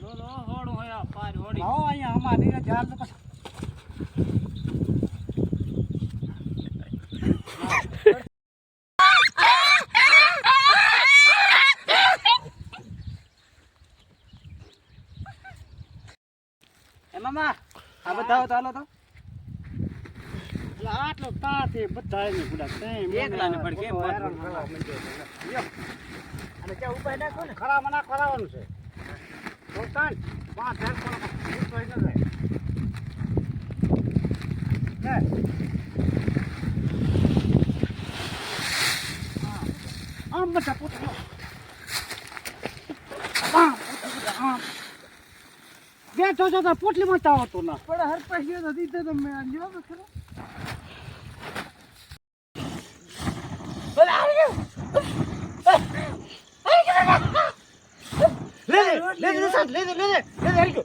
હોડ હોય પાર હોડી આવો અહીંયા અમારી જાલ તો કસ એ મામા આ બતાવો તો હાલો તો આટલો તાતે બધાય ને ગુડા એકલા ને પણ કેમ હેરાન કરવા માંડ્યો છે લ્યો. અને કે ઉપાય નાખો ને ખરા મના કરાવવાનું છે તો કાન પાંચ હેર કોણ ઉતોય ન જાય હે આમ બટા પૂછો બેઠો છો તો પોટલી માં તાવ હતો ના પણ હર પૈસે તો દીધો તો મેં આલ્યો તો ખરો લે લે લે લે લે લે લે લે લે